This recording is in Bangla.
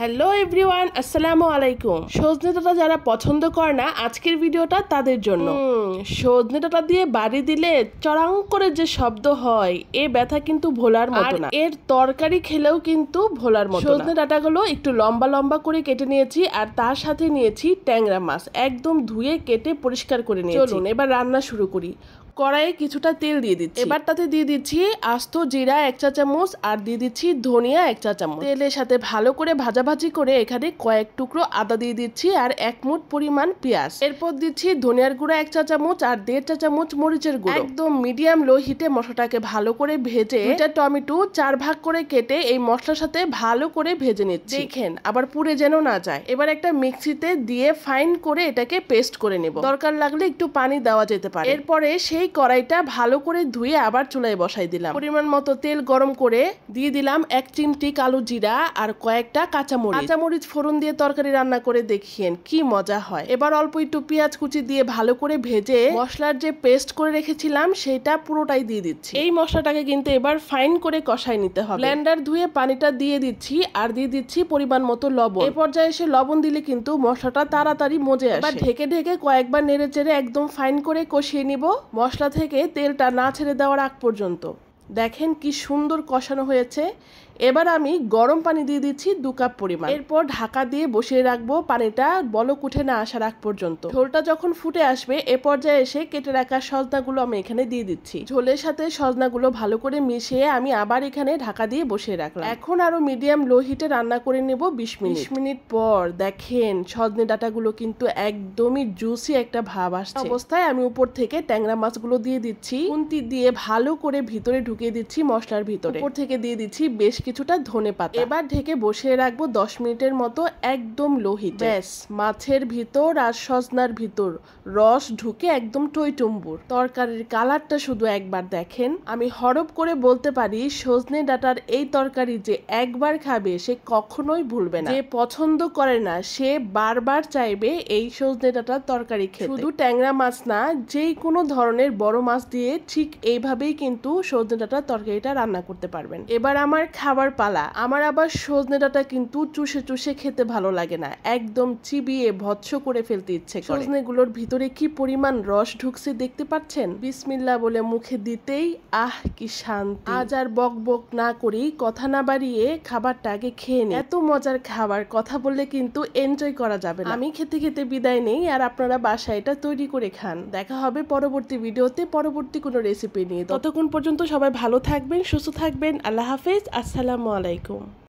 হ্যালো এভরিওয়ান, আসসালামু আলাইকুম। সজনে ডাঁটা যারা পছন্দ করে না, আজকের ভিডিওটা তাদের জন্য। সজনে ডাঁটা দিয়ে বাড়ি দিলে চড়াং করে যে শব্দ হয়, এ ব্যথা কিন্তু ভোলার মতো না। এর তরকারি খেলেও কিন্তু ভোলার মতো না। সজনে ডাঁটাগুলো একটু লম্বা লম্বা করে কেটে নিয়েছি, আর তার সাথে নিয়েছি ট্যাংরা মাছ, একদম ধুয়ে কেটে পরিষ্কার করে নিয়েছি। চলুন এবার রান্না শুরু করি। কড়াইয়ে কিছুটা তেল দিয়ে দিচ্ছি, এবার তাতে দিয়ে দিচ্ছি আস্ত জিরা 1 চা চামচ, আর দিয়ে দিচ্ছি ধনিয়া 1 চা চামচ। তেলের সাথে ভালো করে ভাজাভাজি করে এখানে কয়েক টুকরো আদা দিয়ে দিচ্ছি, আর 1 মুঠ পরিমাণ পেঁয়াজ। এরপর দিচ্ছি ধনিয়ার গুঁড়া 1 চা চামচ, আর 1.5 চা চামচ মরিচের গুঁড়ো। একদম মিডিয়াম লো হিটে মশলাটাকে ভালো করে ভেজে, দুইটা টমেটো 4 ভাগ করে কেটে এই মশলার সাথে ভালো করে ভেজে নিচ্ছি। দেখেন আবার পুড়ে যেন না যায়। এবার একটা মিক্সিতে দিয়ে ফাইন করে এটাকে পেস্ট করে নেব। দরকার লাগলে একটু পানি দেওয়া যেতে পারে। এরপরে সেই কড়াইটা ভালো করে ধুয়ে আবার চুলায় বসাই দিলাম। পরিমাণ মতো তেল গরম করে দিয়ে দিলাম 1 চিমটি কালো জিরা আর কয়েকটা কাঁচামরিচ ফোড়ন দিয়ে তরকারি রান্না করে দেখিয়েন কি মজা হয়। এবার অল্প একটু পেঁয়াজ কুচি দিয়ে ভালো করে ভেজে মশলার যে পেস্ট করে রেখেছিলাম সেটা পুরোটাই দিয়ে দিচ্ছি। এই মশলাটাকে কিন্তু এবার ফাইন করে কষাই নিতে হবে। ব্লেন্ডার ধুয়ে পানিটা দিয়ে দিচ্ছি, আর দিয়ে দিচ্ছি পরিমাণ মতো লবণ। এই পর্যায়ে এসে লবণ দিলে কিন্তু মশলাটা তাড়াতাড়ি মজে আসে। এবার ঢেকে ঢেকে কয়েকবার নেড়ে চেড়ে একদম ফাইন করে কষিয়ে নিব, মশলা থেকে তেলটা না ছেড়ে দেওয়ার আগ পর্যন্ত। দেখেন কি সুন্দর কষানো হয়েছে। এবার আমি গরম পানি দিয়ে দিচ্ছি 2 কাপ পরিমাণ। এরপর ঢাকা দিয়ে বসিয়ে রাখবো পানিটা বলক উঠে না আসার আগ পর্যন্ত। ঝোলটা যখন ফুটে আসবে এ পর্যায়ে এসে কেটে রাখা সজনাগুলো আমি এখানে দিয়ে দিচ্ছি। ঝোলের সাথে সজনাগুলো ভালো করে মিশিয়ে আমি আবার এখানে ঢাকা দিয়ে বসিয়ে রাখলাম। এখন আরো মিডিয়াম লো হিটে রান্না করে নেব 20 মিনিট। 20 মিনিট পর দেখেন সজনে ডাঁটাগুলো কিন্তু একদমই জুসি একটা ভাব আসছে। অবস্থায় আমি উপর থেকে ট্যাংরা মাছগুলো দিয়ে দিচ্ছি। খুন্তি দিয়ে ভালো করে ভিতরে ঢুকিয়ে দিচ্ছি মশলার ভিতরে। উপর থেকে দিয়ে দিচ্ছি বেশ কিছুটা ধনেপাতা। এবার ঢেকে বসিয়ে রাখবো 10 মিনিটের মতো একদম লো হিটে। ব্যাস, মাছের ভিতর আর সজনার ভিতর রস ঢুকে একদম টইটুম্বুর। তরকারির কালারটা শুধু একবার দেখেন। আমি হরপ করে বলতে পারি সজনে ডাঁটার এই তরকারি যে একবার খাবে সে কখনোই ভুলবে না। যে পছন্দ করে না সে বারবার চাইবে এই সজনে ডাঁটার তরকারি খেতে। শুধু ট্যাংরা মাছ না, যেই কোনো ধরনের বড় মাছ দিয়ে ঠিক এইভাবেই কিন্তু সজনে ডাঁটার তরকারিটা রান্না করতে পারবেন। এবার আমার খাবার পালা। আমার আবার সজনে ডাঁটা কিন্তু চুষে চুষে খেতে ভালো লাগে না, একদম চিবিয়ে ভৎস করে ফেলতে ইচ্ছে করে। সজনে গুলোর ভিতরে কি পরিমাণ রস ঢুকছে দেখতে পাচ্ছেন। বিসমিল্লাহ বলে মুখে দিতেই আহ কি শান্তি। আজ আর বক বক না করি, কথা না বাড়িয়ে খাবারটা আগে খেয়ে নিই। এত মজার খাবার, কথা বললে কিন্তু এনজয় করা যাবে না। আমি খেতে খেতে বিদায় নেই, আর আপনারা বাসায় এটা তৈরি করে খান। দেখা হবে পরবর্তী ভিডিওতে পরবর্তী কোনো রেসিপি নিয়ে। ততক্ষণ পর্যন্ত সবাই ভালো থাকবেন, সুস্থ থাকবেন। আল্লাহ হাফেজ, আসসালামু আলাইকুম।